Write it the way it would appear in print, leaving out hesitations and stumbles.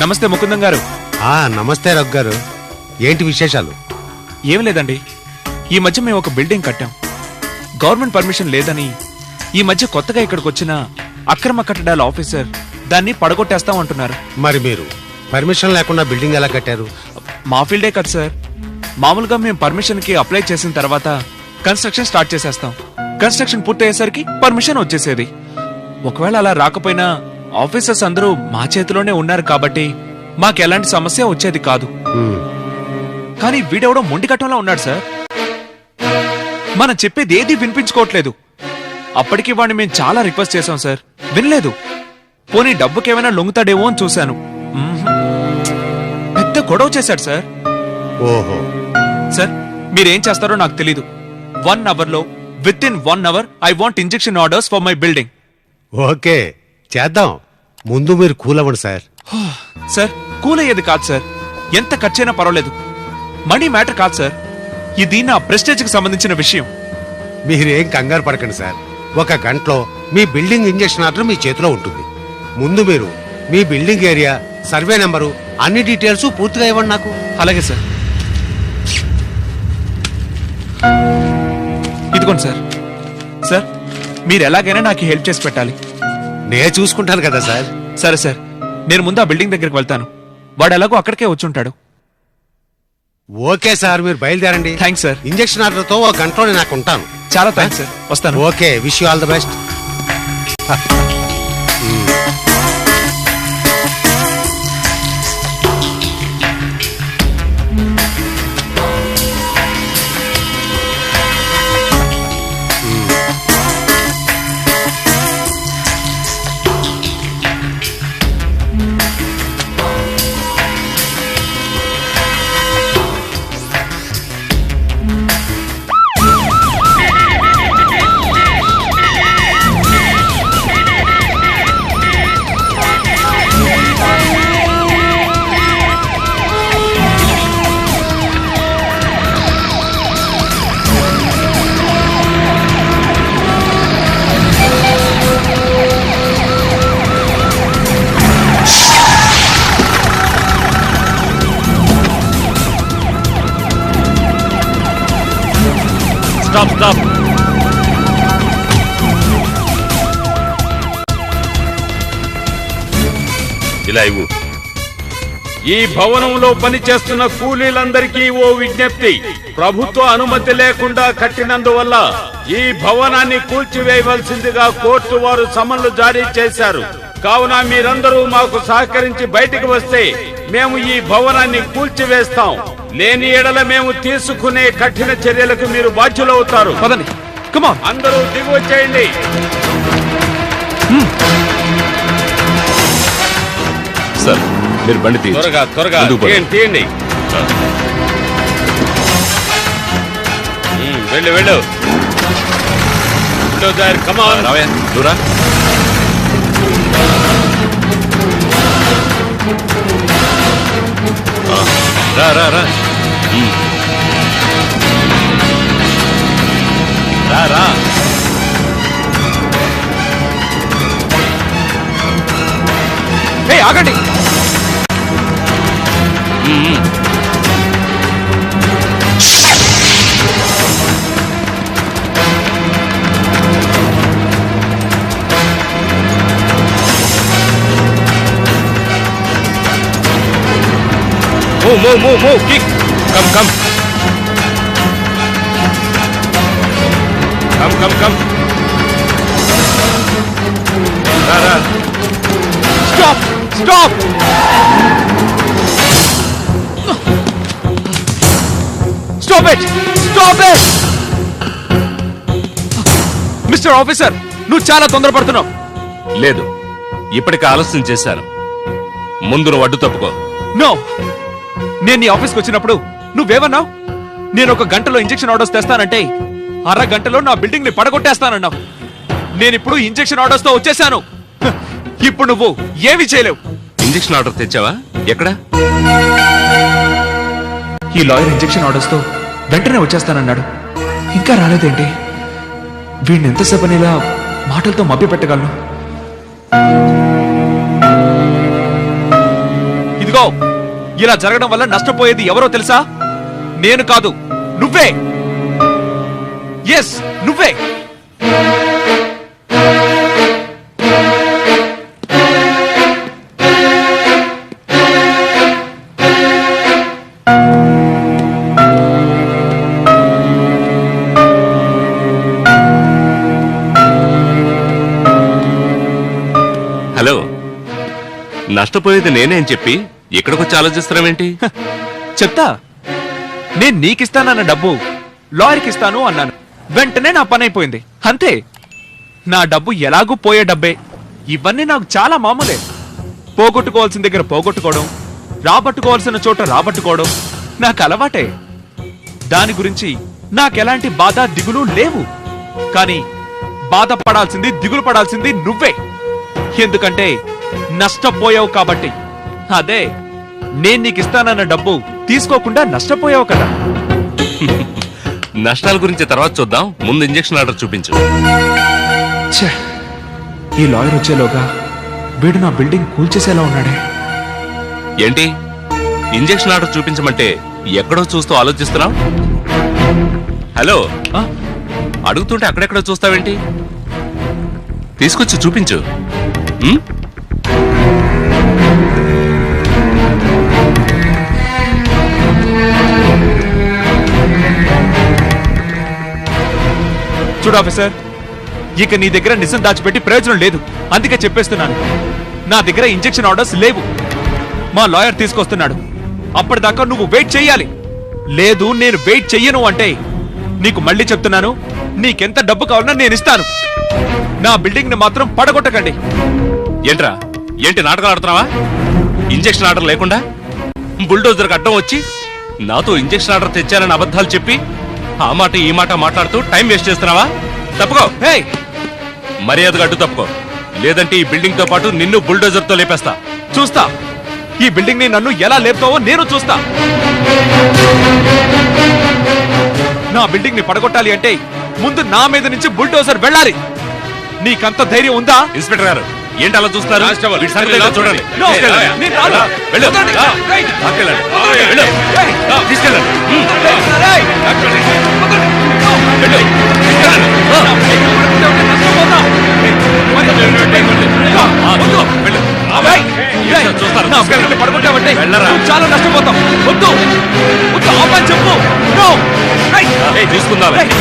నమస్తే ముకుందం గారు. నమస్తే రఘు గారు. ఏంటి విశేషాలు? ఏం లేదండి, ఈ మధ్య మేము ఒక బిల్డింగ్ కట్టాం. గవర్నమెంట్ పర్మిషన్ లేదని ఈ మధ్య కొత్తగా ఇక్కడికి వచ్చిన అక్రమ కట్టడాల ఆఫీసర్ దాన్ని పడగొట్టేస్తాం అంటున్నారు. మరి మీరు పర్మిషన్ లేకుండా బిల్డింగ్ ఎలా కట్టారు? మా ఫీల్డే కదా సార్. మామూలుగా మేము పర్మిషన్ కి అప్లై చేసిన తర్వాత కన్స్ట్రక్షన్ స్టార్ట్ చేసేస్తాం. కన్స్ట్రక్షన్ పూర్తయ్యేసరికి పర్మిషన్ వచ్చేసేది. ఒకవేళ అలా రాకపోయినా ఆఫీసర్స్ అందరూ మా చేతిలోనే ఉన్నారు కాబట్టి మాకు ఎలాంటి సమస్య వచ్చేది కాదు. కానీ వీడెవడో మొండి కట్టంలో ఉన్నాడు సార్. మనం చెప్పేది ఏది వినిపించుకోవట్లేదు. అప్పటికి వాడిని మేము చాలా రిక్వెస్ట్ చేశాం సార్, వినలేదు. పోనీ డబ్బుకేమైనా లొంగుతాడేమో అని చూశాను. పెద్ద గొడవ చేశాడు సార్. ఓహో సార్, మీరేం చేస్తారో నాకు తెలీదు. 1 hour లో with in 1 hour I want injection orders for my building. Okay, చేద్దాం. ముందు మీరు కూల్ అవ్వండి సార్. సార్, కూల్ అయ్యేది కాదు సార్. ఎంత ఖర్చైనా పర్వాలేదు. మనీ మ్యాటర్ కాదు సార్. ఇది నా ప్రెస్టేజ్ కి సంబంధించిన విషయం. మీరేం కంగారు పడకండి సార్. 1 గంటలో మీ బిల్డింగ్ ఇంజెక్షన్ ఆర్డర్ మీ చేతిలో ఉంటుంది. ముందు మీరు మీ బిల్డింగ్ ఏరియా, సర్వే నెంబరు, అన్ని డీటెయిల్స్ పూర్తిగా ఇవ్వండి నాకు. అలాగే సార్. ఇదిగోండి సార్. సార్, మీరు ఎలాగైనా నాకు హెల్ప్ చేసి పెట్టాలి. నేను చూసుకుంటాను కదా సార్. సరే సార్, నేను ముందు ఆ బిల్డింగ్ దగ్గరికి వెళ్తాను. వాడు ఎలాగో అక్కడికే వచ్చుంటాడు. ఓకే సార్, మీరు బయలుదేరండి. Thanks sir. ఇంజెక్షన్ ఆర్డర్తో 1 గంటలో నేను నాకు ఉంటాను. చాలా థ్యాంక్స్ సార్, వస్తాను. Okay, wish you all the best. Stop, stop. ఇలా ఇవ్వు. ఈ భవనంలో పనిచేస్తున్న కూలీలందరికీ ఓ విజ్ఞప్తి. ప్రభుత్వ అనుమతి లేకుండా కట్టినందువల్ల ఈ భవనాన్ని కూల్చివేయవలసిందిగా కోర్టు వారు సమన్లు జారీ చేశారు. కావున మీరందరూ మాకు సహకరించి బయటికి వస్తే మేము ఈ భవనాన్ని కూల్చివేస్తాం. లేని ఎడల మేము తీసుకునే కఠిన చర్యలకు మీరు బాధ్యులవుతారు. పదండి, కమ్ ఆన్. అందరూ దిగి వచ్చేయండి. సార్, మీరు బండి తీయండి. త్వరగా త్వరగా తీయండి. వెళ్ళు వెళ్ళు. కమాన్ రావయ్య, దూరా. రా రా రా రా రా. హే, ఆగండి. Move, kick. Come. Come. Ra. Stop. Stop it. Mister officer, నువ్వు చాలా తొందరపడుతున్నావు. లేదు, ఇప్పటికి ఆలస్యం చేశాను. ముందు నువ్వు అడ్డు తప్పుకో. నో, నేను నీ ఆఫీస్కి వచ్చినప్పుడు నువ్వేమన్నావు? నేను 1 గంటలో ఇంజెక్షన్ ఆర్డర్స్ తెస్తానంటే 1/2 గంటలో నా బిల్డింగ్ ని పడగొట్టేస్తానన్నావు. నేనిప్పుడు ఇంజెక్షన్ ఆర్డర్స్ తో వచ్చేసాను. ఇప్పుడు నువ్వు ఏమి చేయలేవు. ఇంజెక్షన్ ఆర్డర్ తెచ్చావా? ఎక్కడ? ఈ లాయర్ ఇంజెక్షన్ ఆర్డర్స్ తో వెంటనే వచ్చేస్తానన్నాడు. ఇంకా రాలేదేంటి? వీడిని ఎంతసేపు ఇలా మాటలతో మభ్య పెట్టగలను? ఇలా జరగడం వల్ల నష్టపోయేది ఎవరో తెలుసా? నేను కాదు, నువ్వే. ఎస్, నువ్వే. హలో, నష్టపోయేది నేనే అని చెప్పి ఇక్కడికొచ్చి ఆలోచిస్తున్నావేంటి? చెప్తా. నేను నీకిస్తానన్న డబ్బు లాయర్కి ఇస్తాను అన్నాను. వెంటనే నా పని అయిపోయింది. అంతే. నా డబ్బు ఎలాగూ పోయే డబ్బే. ఇవన్నీ నాకు చాలా మామూలే. పోగొట్టుకోవాల్సిన దగ్గర పోగొట్టుకోవడం, రాబట్టుకోవాల్సిన చోట రాబట్టుకోవడం నాకు అలవాటే. దాని గురించి నాకెలాంటి బాధ దిగులు లేవు. కానీ బాధపడాల్సింది, దిగులు పడాల్సింది నువ్వే. ఎందుకంటే నష్టపోయావు కాబట్టి. అదే, నేను నీకు ఇస్తానన్న డబ్బు తీసుకోకుండా నష్టపోయావు కదా. నష్టాల గురించి తర్వాత చూద్దాం, ముందు ఇంజెక్షన్ ఆర్డర్ చూపించు. ఛే, ఈ లాయర్ వచ్చేలోగా వీడు నా బిల్డింగ్ కూల్చేసేలా ఉన్నాడే. ఏంటి, ఇంజెక్షన్ ఆర్డర్ చూపించమంటే ఎక్కడో చూస్తూ ఆలోచిస్తున్నావు? హలో, ఆ? అడుగుతుంటే అక్కడెక్కడో చూస్తావేంటి? తీసుకొచ్చి చూపించు. ఉమ్? చూడు ఆఫీసర్, ఇక నీ దగ్గర నిజం దాచిపెట్టి ప్రయోజనం లేదు. అందుకే చెప్పేస్తున్నాను, నా దగ్గర ఇంజెక్షన్ ఆర్డర్స్ లేవు. మా లాయర్ తీసుకొస్తున్నాడు. అప్పటిదాకా నువ్వు వెయిట్ చెయ్యాలి. లేదు, నేను వెయిట్ చెయ్యను అంటే నీకు మళ్ళీ చెప్తున్నాను, నీకెంత డబ్బు కావాలన్నా నేను ఇస్తాను. నా బిల్డింగ్ ని మాత్రం పడగొట్టకండి. ఏంట్రా, ఏంటి నాటకాలు ఆడుతున్నావా? ఇంజెక్షన్ ఆర్డర్ లేకుండా బుల్డోజర్కి అడ్డం వచ్చి నాతో ఇంజెక్షన్ ఆర్డర్ తెచ్చానని అబద్ధాలు చెప్పి ఆ మాట ఈ మాట మాట్లాడుతూ టైం వేస్ట్ చేస్తున్నావా? తప్పుకో. హే, మర్యాదగా అడ్డు తప్పుకో, లేదంటే ఈ బిల్డింగ్ తో పాటు నిన్ను బుల్డోజర్ తో లేపేస్తా. చూస్తా ఈ బిల్డింగ్ ని నన్ను ఎలా లేపుతావో నేను చూస్తా. నా బిల్డింగ్ ని పడగొట్టాలి అంటే ముందు నా మీద నుంచి బుల్డోజర్ వెళ్ళాలి. నీకంత ధైర్యం ఉందా? ఇన్స్పెక్టర్ గారు, ఏంటి అలా చూస్తారు? కానిస్టేబుల్, వీడి సంగతి ఏంటో చూడండి. No, తీసుకెళ్ళండి. నేను రాను. వెళ్ళు. వదలండి. ఆ, రైట్. తీసుకెళ్ళండి. వదలండి. వెళ్ళు. రైట్. తీసుకెళ్ళండి. ఉమ్. రేయ్. వదలండి. No. వెళ్ళు. తీసుకెళ్ళండి. ఆ. నా బిల్డింగ్ ని పడగొట్టే ఉంటే నష్టపోతా. ఆ, వద్దు. వెళ్ళు. రేయ్. రేయ్. చూస్తారు. నా బిల్డింగ్ ని పడగొట్టావంటే వెళ్ళరా. నువ్వు చాలా నష్టపోతావు. వద్దు. వద్దు, ఆపని చెప్పు. No. రేయ్. ఏయ్, తీసుకుందాం. రేయ్.